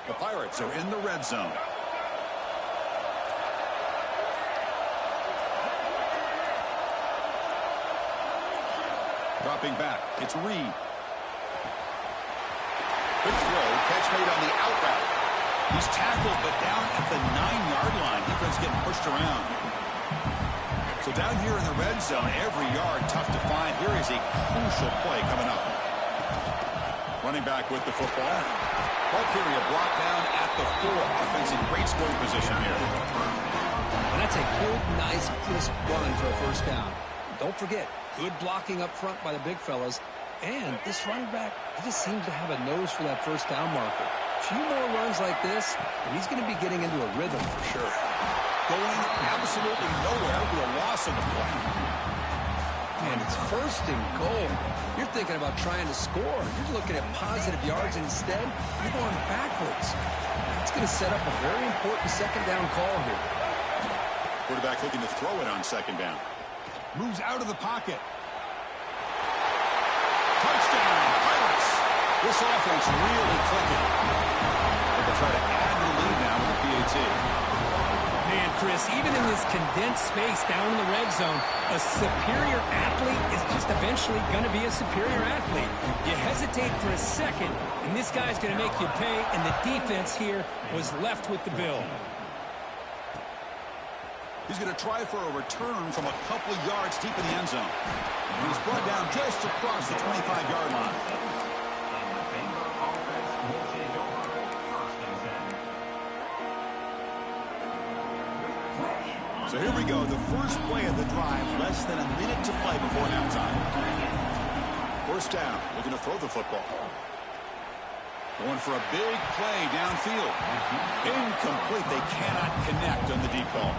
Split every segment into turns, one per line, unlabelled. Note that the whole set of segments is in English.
The Pirates are in the red zone. Dropping back, it's Reed. Good throw, catch made on the out route. He's tackled, but down at the 9-yard line. Defense getting pushed around. So down here in the red zone, every yard tough to find. Here is a crucial play coming up. Running back with the football. Ball carrier brought down at the 4. Offense in great scoring position here.
And that's a good, nice, crisp run for a first down. Don't forget, good blocking up front by the big fellas. And this running back, he just seems to have a nose for that first down marker. A few more runs like this, and he's going to be getting into a rhythm for sure.
Going absolutely nowhere with a loss of the play.
And it's first and goal. You're thinking about trying to score. You're looking at positive yards, and instead, you're going backwards. It's going to set up a very important second down call here.
Quarterback looking to throw it on second down. Moves out of the pocket. Touchdown, Pirates. This offense really clicking. They'll try to add to the lead now with the PAT.
Man, Chris, even in this condensed space down in the red zone, a superior athlete is just eventually going to be a superior athlete. You hesitate for a second, and this guy's going to make you pay, and the defense here was left with the bill.
He's going to try for a return from a couple of yards deep in the end zone. And he's brought down just across the 25-yard line. So here we go, the first play of the drive, less than a minute to play before halftime. First down, looking to throw the football. Going for a big play downfield. Incomplete, they cannot connect on the deep ball.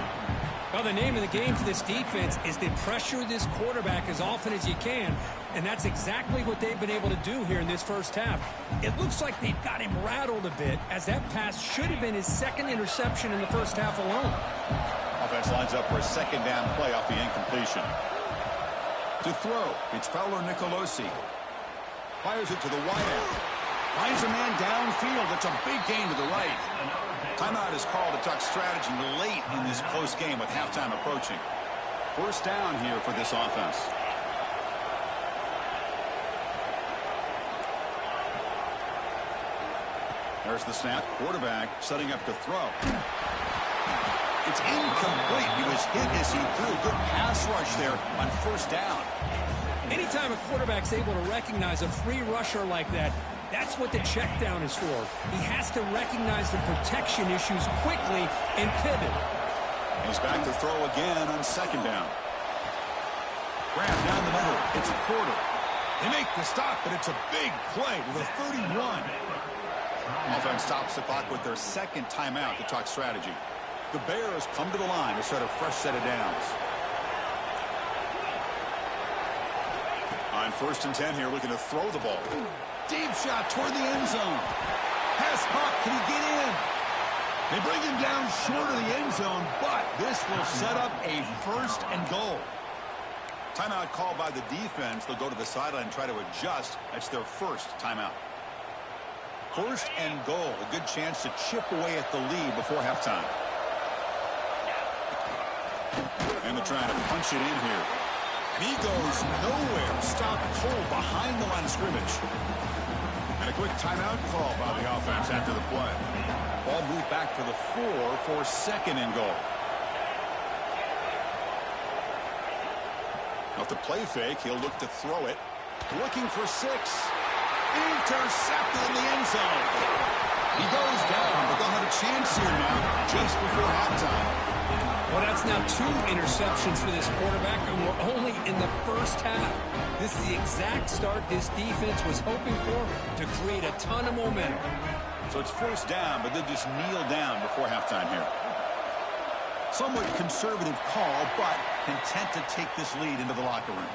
Well, the name of the game for this defense is to pressure this quarterback as often as you can, and that's exactly what they've been able to do here in this first half. It looks like they've got him rattled a bit, as that pass should have been his second interception in the first half alone.
Offense lines up for a second down play off the incompletion. To throw, it's Fowler Nicolosi. Fires it to the wide end. Finds a man downfield. It's a big gain to the right. Timeout is called to talk strategy late in this close game with halftime approaching. First down here for this offense. There's the snap. Quarterback setting up to throw. It's incomplete. He was hit as he threw. Good pass rush there on first down.
Anytime a quarterback's able to recognize a free rusher like that, that's what the check down is for. He has to recognize the protection issues quickly and pivot.
He's back to throw again on second down. Grab down the middle. It's a quarter. They make the stop, but it's a big play with a 31. Offense stops the clock with their second timeout to talk strategy. The Bears come to the line to start a fresh set of downs. On first and 10 here, looking to throw the ball. Deep shot toward the end zone. Pass caught. Can he get in? They bring him down short of the end zone, but this will set up a first and goal. Timeout called by the defense. They'll go to the sideline and try to adjust. That's their first timeout. First and goal. A good chance to chip away at the lead before halftime. And they're trying to punch it in here. And he goes nowhere. Stopped cold behind the line of scrimmage. And a quick timeout call by the offense after the play. Ball moved back to the 4 for second and goal. Off the play fake, he'll look to throw it. Looking for 6. Intercepted in the end zone. He goes down, but they'll have a chance here now just before halftime.
Well, that's now 2 interceptions for this quarterback, and we're only in the first half. This is the exact start this defense was hoping for to create a ton of momentum.
So it's first down, but they'll just kneel down before halftime here. Somewhat conservative call, but content to take this lead into the locker room.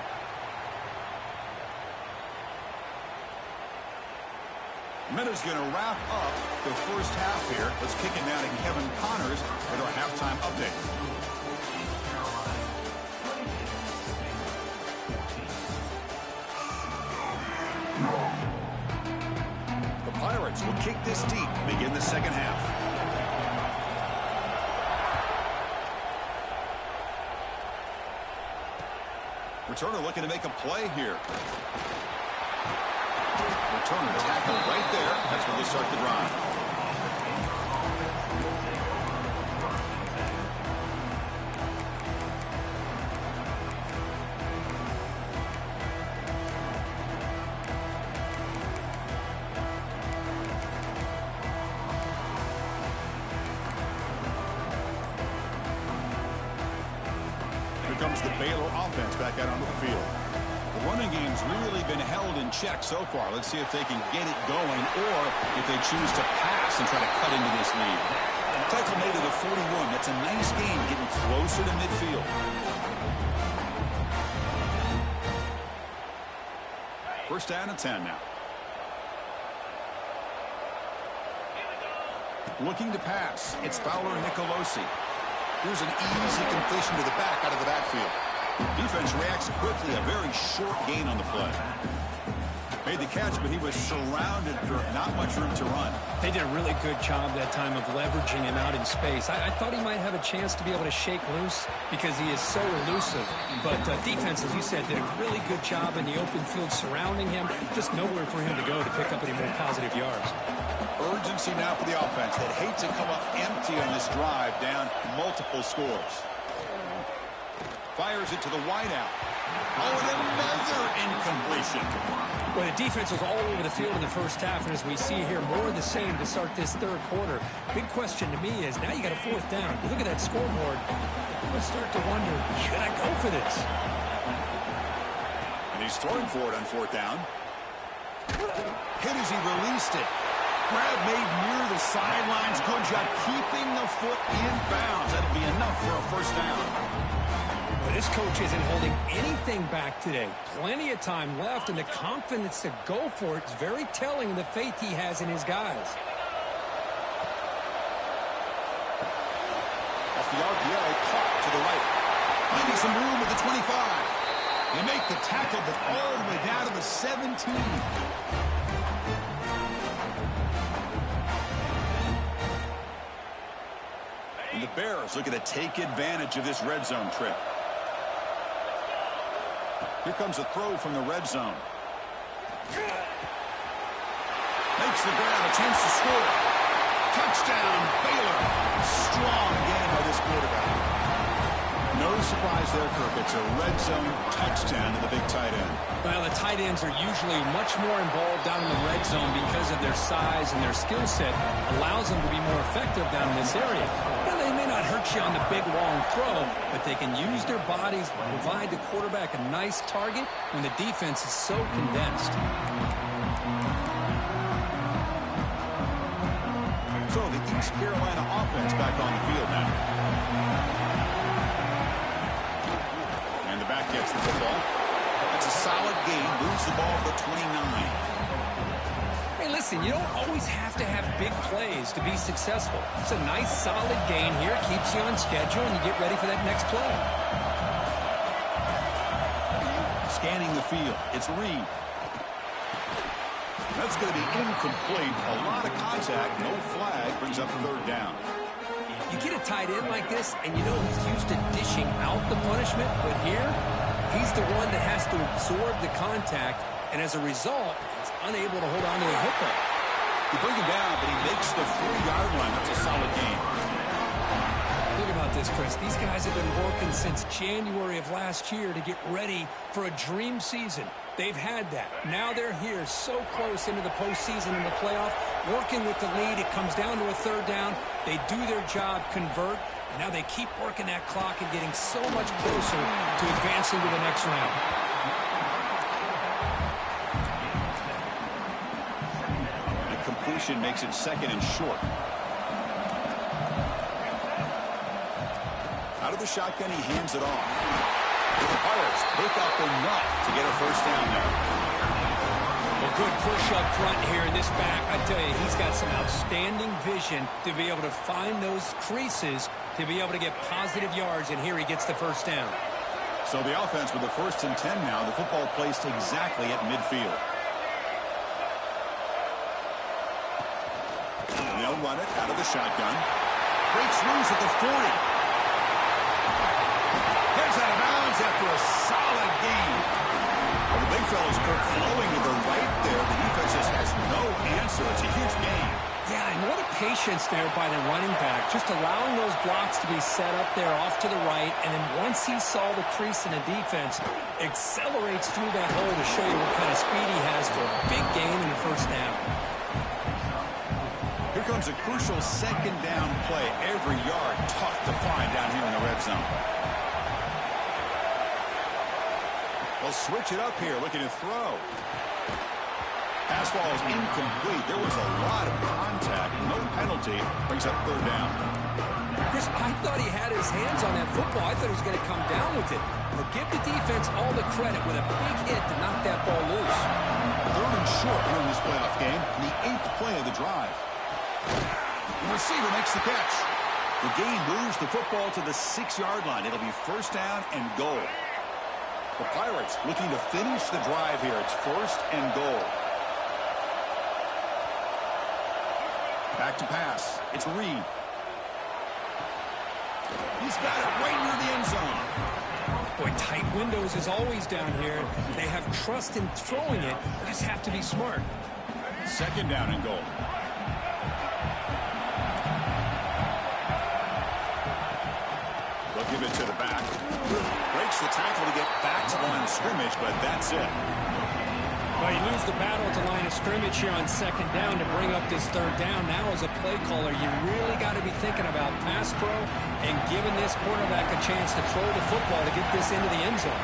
Minutes going to wrap up the first half here. Let's kick it down to Kevin Connors with our halftime update. The Pirates offense will kick this deep to begin the second half. Returner looking to make a play here. Returner tackled right there. That's where they start the drive. Comes the Baylor offense back out onto the field. The running game's really been held in check so far. Let's see if they can get it going or if they choose to pass and try to cut into this lead. Tackle made it a 41. That's a nice gain, getting closer to midfield. First down and 10 now. Looking to pass. It's Fowler and Nicolosi. Here's an easy completion to the back out of the backfield. Defense reacts quickly. A very short gain on the play. Made the catch, but he was surrounded for not much room to run.
They did a really good job that time of leveraging him out in space. I thought he might have a chance to be able to shake loose because he is so elusive. But defense, as you said, did a really good job in the open field surrounding him. Just nowhere for him to go to pick up any more positive yards.
Urgency now for the offense. They'd hate to come up empty on this drive, down multiple scores. Fires it to the wideout. Oh, and another incompletion.
Well, the defense was all over the field in the first half, and as we see here, more of the same to start this third quarter. Big question to me is, now you got a fourth down. You look at that scoreboard, you start to wonder, should I go for this?
And he's throwing for it on fourth down. Hit as he released it. Grab made near the sidelines. Good job keeping the foot in bounds. That'll be enough for a first down.
Well, this coach isn't holding anything back today. Plenty of time left, and the confidence to go for it is very telling of the faith he has in his guys.
Off the RPO, caught to the right. Finding some room at the 25. They make the tackle, but all the way down to the 17. And the Bears looking to take advantage of this red zone trip. Here comes a throw from the red zone. Makes the grab, a chance to score. Touchdown, Baylor. Strong game by this quarterback. No surprise there, Kirk. It's a red zone touchdown to the big tight end.
Well, the tight ends are usually much more involved down in the red zone because of their size and their skill set. Allows them to be more effective down in this area. Now, they may not hurt you on the big, long throw, but they can use their bodies to provide the quarterback a nice target when the defense is so condensed.
So the East Carolina offense back on the field now. And the back gets the football. That's a solid gain. Moves the ball to the 29.
Hey, listen, you don't always have to have big plays to be successful. It's a nice, solid gain here. Keeps you on schedule, and you get ready for that next play.
Scanning the field. It's Reed. That's going to be incomplete. A lot of contact. No flag. Brings up third down.
You get a tight end like this, and you know he's used to dishing out the punishment, but here, he's the one that has to absorb the contact, and as a result, he's unable to hold on to the hookup.
You bring him down, but he makes the 4-yard line. That's a solid game.
Think about this, Chris. These guys have been working since January of last year to get ready for a dream season. They've had that. Now they're here so close into the postseason and the playoff, working with the lead. It comes down to a third down. They do their job, convert, and now they keep working that clock and getting so much closer to advancing to the next round.
The completion makes it second and short. Out of the shotgun, he hands it off. The Pirates pick up enough to get a first down there.
A good push up front here in this back. I tell you, he's got some outstanding vision to be able to find those creases to be able to get positive yards, and here he gets the first down.
So the offense with the 1st and 10 now. The football placed exactly at midfield. they'll run it out of the shotgun. Breaks loose at the 40. Heads out of bounds after a solid gain. Well, the big fella's Kirk flowing to the right there. The defense just has no answer. It's a huge gain.
Yeah, and what a patience there by the running back, just allowing those blocks to be set up there off to the right, and then once he saw the crease in the defense, accelerates through that hole to show you what kind of speed he has for a big gain in the first down.
Here comes a crucial second down play. Every yard tough to find down here in the red zone. They'll switch it up here, looking to throw. Pass ball is incomplete. There was a lot of contact. No penalty. Brings up third down.
Chris, I thought he had his hands on that football. I thought he was going to come down with it. But give the defense all the credit with a big hit to knock that ball loose.
Third and short here in this playoff game. And the 8th play of the drive. The receiver makes the catch. The gain moves the football to the 6-yard line. It'll be first down and goal. The Pirates looking to finish the drive here. It's first and goal. Back to pass. It's Reed. He's got it right near the end zone.
Boy, tight windows is always down here. They have trust in throwing it. They just have to be smart.
Second down and goal. They'll give it to the back. Breaks the tackle to get back to the line of scrimmage, but that's it.
Well, you lose the battle at the line of scrimmage here on second down to bring up this third down. Now, as a play caller, you really got to be thinking about pass pro and giving this quarterback a chance to throw the football to get this into the end zone.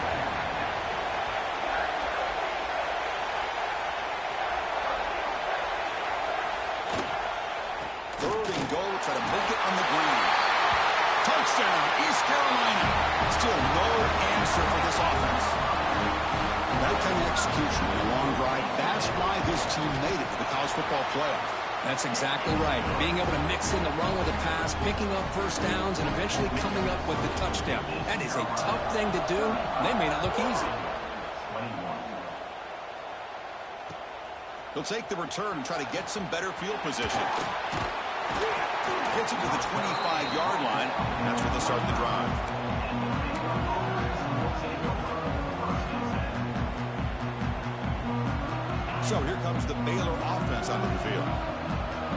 Third and goal, try to make it on the ground. Touchdown, East Carolina. Still no answer for this offense. That kind of execution in a long drive, that's why this team made it to the college football playoff.
That's exactly right. Being able to mix in the run with the pass, picking up first downs, and eventually coming up with the touchdown. That is a tough thing to do. They made it look easy.
They'll take the return and try to get some better field position. Gets it to the 25-yard line. That's where they'll start the drive. So here comes the Baylor offense onto the field.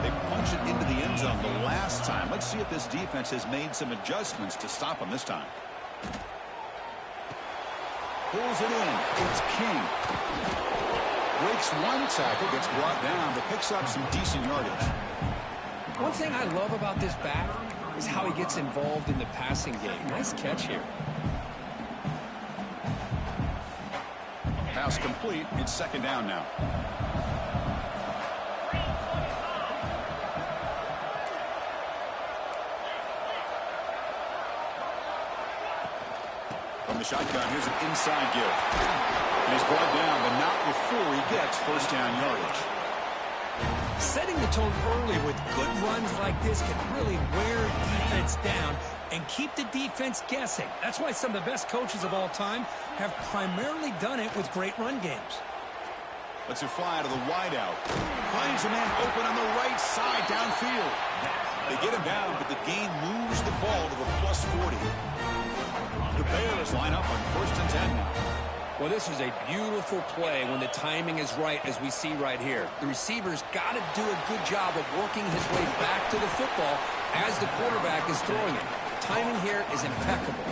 They punch it into the end zone the last time. Let's see if this defense has made some adjustments to stop them this time. Pulls it in. It's King. Breaks one tackle, gets brought down, but picks up some decent yardage.
One thing I love about this back is how he gets involved in the passing game. Nice catch here.
Pass complete. It's second down now. From the shotgun, here's an inside give. And he's brought down, but not before he gets first down yardage.
Setting the tone early with good runs like this can really wear defense down and keep the defense guessing. That's why some of the best coaches of all time have primarily done it with great run games.
Lets it fly to the wideout. Finds a man open on the right side downfield. They get him down, but the gain moves the ball to the plus 40. The Bears line up on first and 10 now.
Well, this is a beautiful play when the timing is right, as we see right here. The receiver's got to do a good job of working his way back to the football as the quarterback is throwing it. Timing here is impeccable.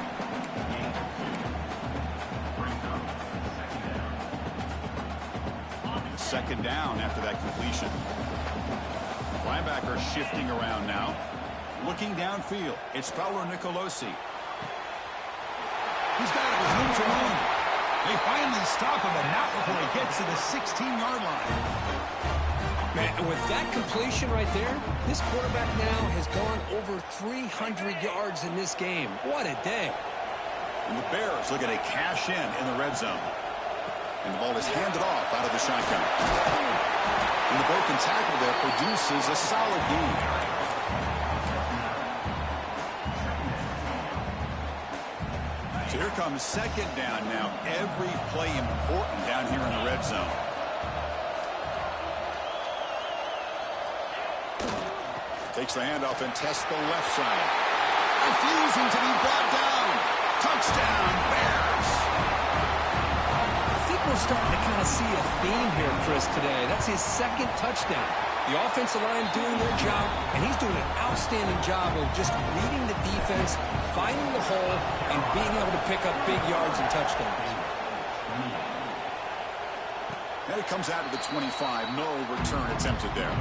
Second down after that completion. Linebacker shifting around now. Looking downfield. It's Fowler Nicolosi. He's got it with room to run. They finally stop him, but not before he gets to the 16-yard line.
Man, with that completion right there, this quarterback now has gone over 300 yards in this game. What a day.
And the Bears looking to cash in the red zone. And the ball is handed off out of the shotgun. And the broken tackle there produces a solid gain. So here comes second down now. Every play important down here in the red zone. Takes the handoff and tests the left side. Refusing to be brought down. Touchdown, Bears.
I think we're starting to kind of see a theme here, Chris, today. That's his second touchdown. The offensive line doing their job, and he's doing an outstanding job of just reading the defense, finding the hole, and being able to pick up big yards and touchdowns.
And it comes out of the 25. No return attempted there.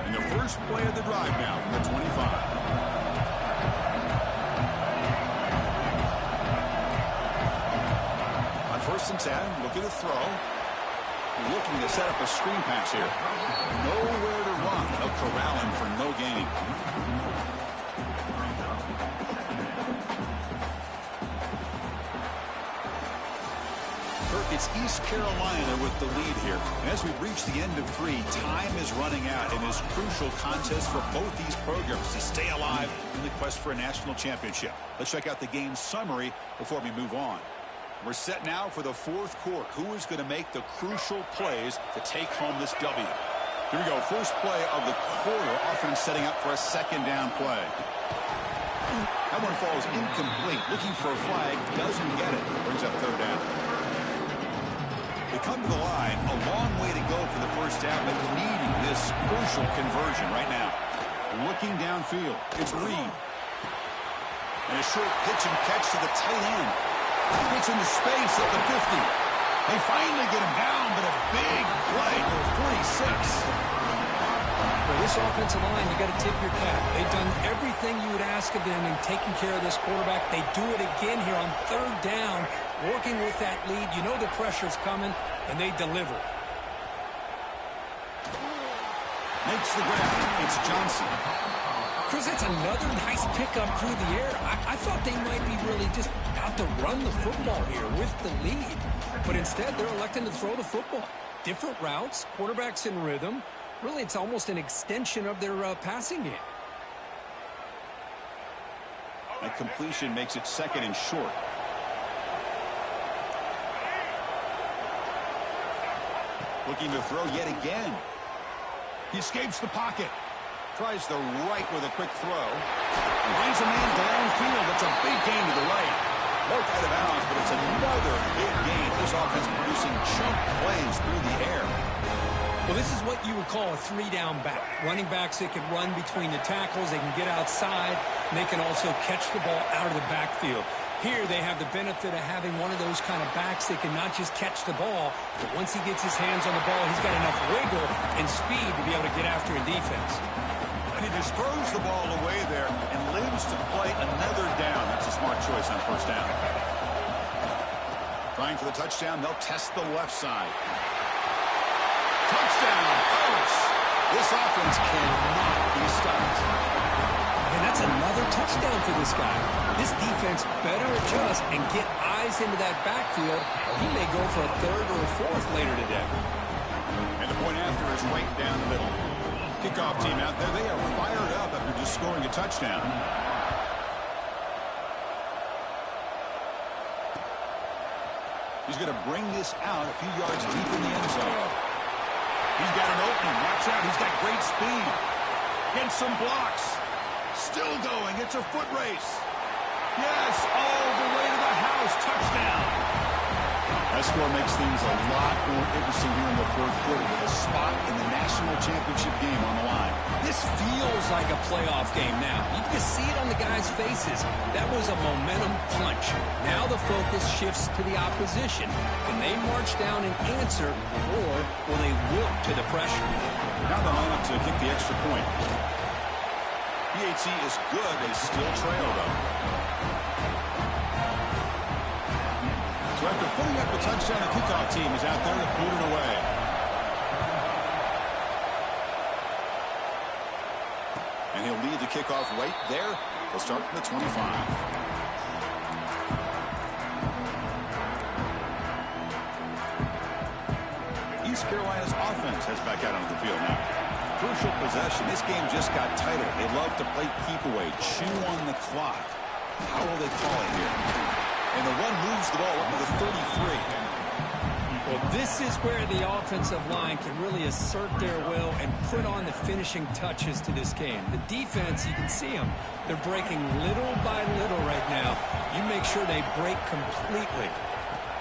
And the first play of the drive now from the 25. First and 10, looking to throw. Looking to set up a screen pass here. Nowhere to run. They'll corral him for no gain. Kirk, it's East Carolina with the lead here. And as we reach the end of 3, time is running out in this crucial contest for both these programs to stay alive in the quest for a national championship. Let's check out the game summary before we move on. We're set now for the fourth quarter. Who is going to make the crucial plays to take home this W? Here we go. First play of the quarter. Offense setting up for a second down play. That one falls incomplete. Looking for a flag. Doesn't get it. Brings up third down. They come to the line. A long way to go for the first down, but needing this crucial conversion right now. Looking downfield. It's Reed. And a short pitch and catch to the tight end. Gets into space at the 50. They finally get him down, but a big play for 46.
For this offensive line, you got to tip your cap. They've done everything you would ask of them in taking care of this quarterback. They do it again here on third down, working with that lead. You know the pressure's coming, and they deliver.
Makes the grab. It's Johnson.
Chris, that's another nice pickup through the air. I thought they might be really just out to run the football here with the lead. But instead, they're electing to throw the football. Different routes, quarterbacks in rhythm. Really, it's almost an extension of their passing game.
That completion makes it second and short. Looking to throw yet again. He escapes the pocket. Tries the right with a quick throw. Finds a man downfield. That's a big gain to the right. Broke out of bounds, but it's another big gain. This offense producing chunk plays through the air.
Well, this is what you would call a three-down back. Running backs that can run between the tackles. They can get outside. And they can also catch the ball out of the backfield. Here they have the benefit of having one of those kind of backs that can not just catch the ball, but once he gets his hands on the ball, he's got enough wiggle and speed to be able to get after a defense.
And he just throws the ball away there and lives to play another down. That's a smart choice on first down. Trying for the touchdown. They'll test the left side. Touchdown, Pirates. This offense cannot be stopped.
And that's another touchdown for this guy. This defense better adjust and get eyes into that backfield, or he may go for a third or a fourth later today.
And the point after is right down the middle. Kickoff team out there. They are fired up after just scoring a touchdown. He's going to bring this out a few yards deep in the end zone. He's got an opening. Watch out. He's got great speed. Gets some blocks. Still going. It's a foot race. Yes, all the way to the house. Touchdown. That score makes things a lot more interesting here in the fourth quarter with a spot in the national championship game on the line.
This feels like a playoff game now. You can see it on the guys' faces. That was a momentum punch. Now the focus shifts to the opposition. Can they march down and answer, or will they wilt to the pressure?
Now the lineup to kick the extra point. PAT is good. They still trail, though. So after putting up the touchdown, the kickoff team is out there to boot it away. And he'll lead the kickoff right there. They'll start from the 25. East Carolina's offense heads back out onto the field now. Crucial possession. This game just got tighter. They love to play keep away, chew on the clock. How will they call it here? And the run moves the ball up to the 33.
Well,
Well, this is where the offensive line can really assert their will and put on the finishing touches to this game. The defense, you can see them. They're breaking little by little right now. You make sure they break completely.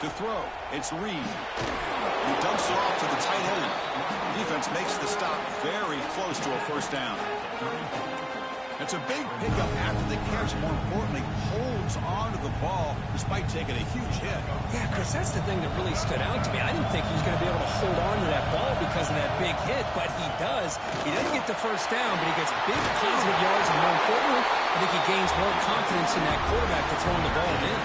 To throw, it's Reed. He dumps it off to the tight end. Defense makes the stop very close to a first down. It's a big pickup after the catch. More importantly, holds on to the ball despite taking a huge hit.
Yeah, Chris, that's the thing that really stood out to me. I didn't think he was going to be able to hold on to that ball because of that big hit, but he does. He doesn't get the first down, but he gets big positive yards, and more importantly, I think he gains more confidence in that quarterback to throwing the ball in.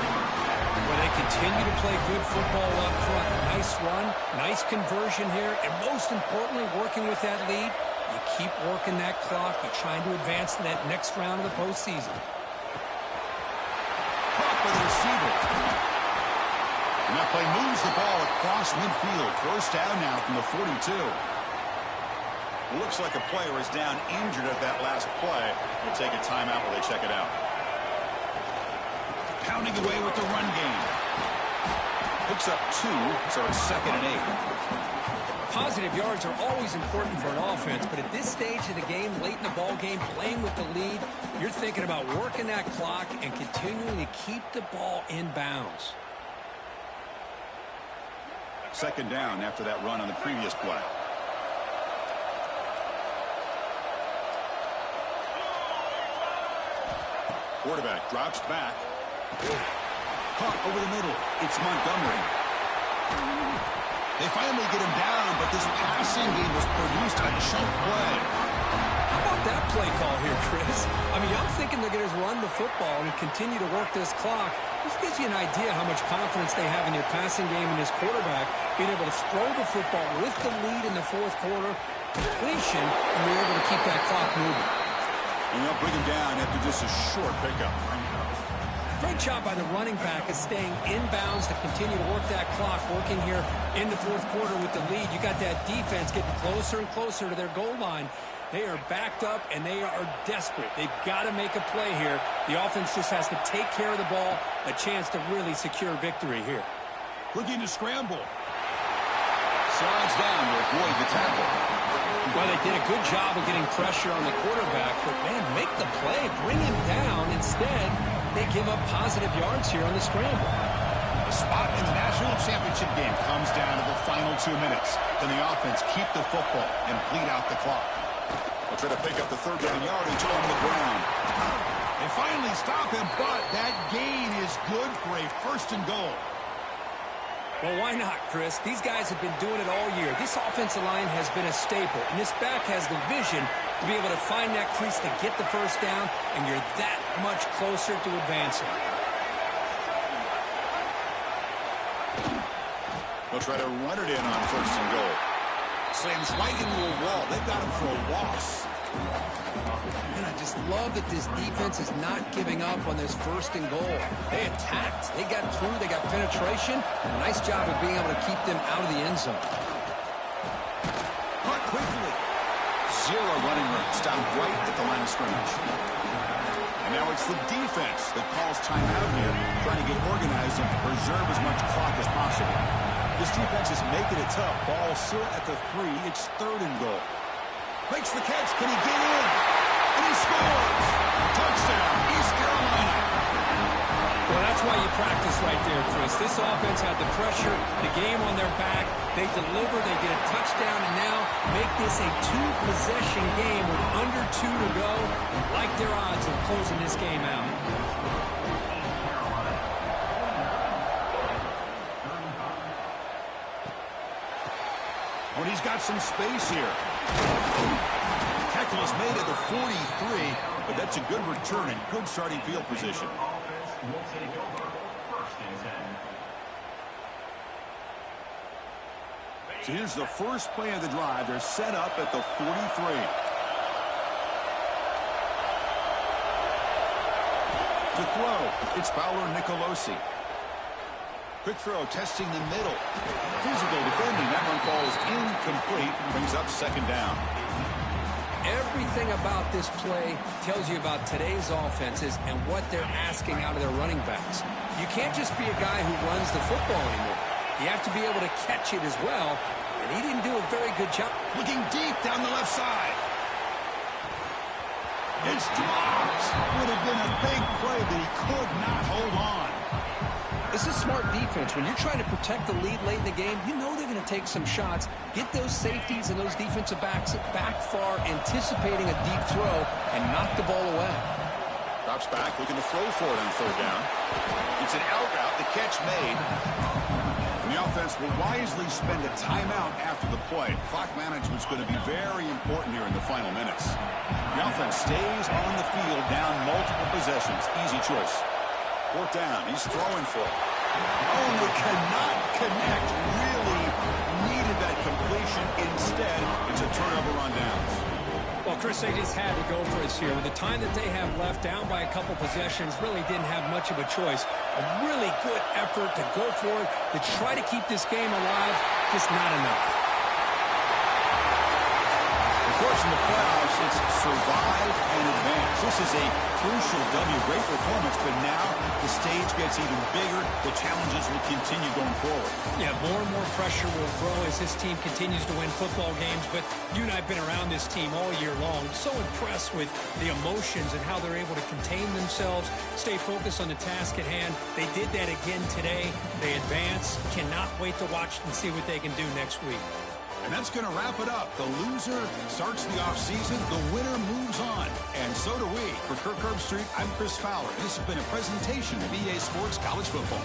Where they continue to play good football up front. Nice run, nice conversion here, and most importantly, working with that lead. You keep working that clock. You're trying to advance to that next round of the postseason.
Caught by the receiver. And that play moves the ball across midfield. First down now from the 42. Looks like a player is down injured at that last play. We'll take a timeout while they check it out. Pounding away with the run game. Picks up 2, so it's 2nd and 8.
Positive yards are always important for an offense, but at this stage of the game, late in the ball game, playing with the lead, you're thinking about working that clock and continuing to keep the ball in bounds.
2nd down after that run on the previous play. Quarterback drops back. Caught over the middle. It's Montgomery. They finally get him down, but this passing game was produced a chunk play.
How about that play call here, Chris? I mean, I'm thinking they're going to run the football and continue to work this clock. This gives you an idea how much confidence they have in their passing game and this quarterback being able to throw the football with the lead in the 4th quarter, completion, and they're able to keep that clock moving.
And they'll bring him down after just a short pickup.
Great job by the running back is staying inbounds to continue to work that clock, working here in the 4th quarter with the lead. You got that defense getting closer and closer to their goal line. They are backed up, and they are desperate. They've got to make a play here. The offense just has to take care of the ball, a chance to really secure victory here.
Looking to scramble. Slides down to avoid the tackle.
Well, they did a good job of getting pressure on the quarterback, but, man, make the play. Bring him down. Instead, they give up positive yards here on the scramble.
The spot in the national championship game comes down to the final 2 minutes. Can the offense keep the football and bleed out the clock? They'll try to pick up the 3rd down yardage on the ground. They finally stop him, but that gain is good for a 1st and goal.
Well, why not, Chris? These guys have been doing it all year. This offensive line has been a staple, and this back has the vision to be able to find that crease to get the first down, and you're that much closer to advancing.
They'll try to run it in on 1st and goal. Slams right into a wall. They've got him for a loss.
And I just love that this defense is not giving up on this 1st and goal. They attacked. They got through. They got penetration. Nice job of being able to keep them out of the end zone.
Caught quickly. 0 running room. Stopped right at the line of scrimmage. And now it's the defense that calls timeout here, trying to get organized and preserve as much clock as possible. This defense is making it tough. Ball still at the 3. It's 3rd and goal. Makes the catch. Can he get in? And he scores. Touchdown, East Carolina.
Well, that's why you practice right there, Chris. This offense had the pressure, the game on their back. They deliver, they get a touchdown, and now make this a 2-possession game with under 2 to go. Like their odds of closing this game out.
But he's got some space here. Tackle is made at the 43, but that's a good return and good starting field position. So here's the first play of the drive. They're set up at the 43. To throw, it's Fowler Nicolosi. Quick throw, testing the middle. Physical defending. That one falls incomplete. Brings up 2nd down.
Everything about this play tells you about today's offenses and what they're asking out of their running backs. You can't just be a guy who runs the football anymore. you have to be able to catch it as well, and he didn't do a very good job.
Looking deep down the left side. It's dropped. Would have been a big play, but he could not hold on.
This is smart defense. When you're trying to protect the lead late in the game, you know they're going to take some shots, get those safeties and those defensive backs back far, anticipating a deep throw, and knock the ball away.
Drops back, looking to throw for it on third down. It's an out route, the catch made. And the offense will wisely spend a timeout after the play. Clock management's going to be very important here in the final minutes. The offense stays on the field down multiple possessions. Easy choice. Fourth down, he's throwing for it. Oh, they cannot connect. Really needed that completion. Instead, it's a turnover on downs.
Well, Chris, they just had to go for us here. With the time that they have left, down by a couple possessions, really didn't have much of a choice. A really good effort to go for it, to try to keep this game alive, just not enough.
Of course, in the playoffs, it's survive and advance. This is a crucial W. Great performance, but now the stage gets even bigger. The challenges will continue going forward.
Yeah, more and more pressure will grow as this team continues to win football games, but you and I have been around this team all year long. So impressed with the emotions and how they're able to contain themselves, stay focused on the task at hand. They did that again today. They advance. Cannot wait to watch and see what they can do next week.
And that's going to wrap it up. The loser starts the offseason. The winner moves on. And so do we. For Kirk Herbstreit, I'm Chris Fowler. This has been a presentation of EA Sports College Football.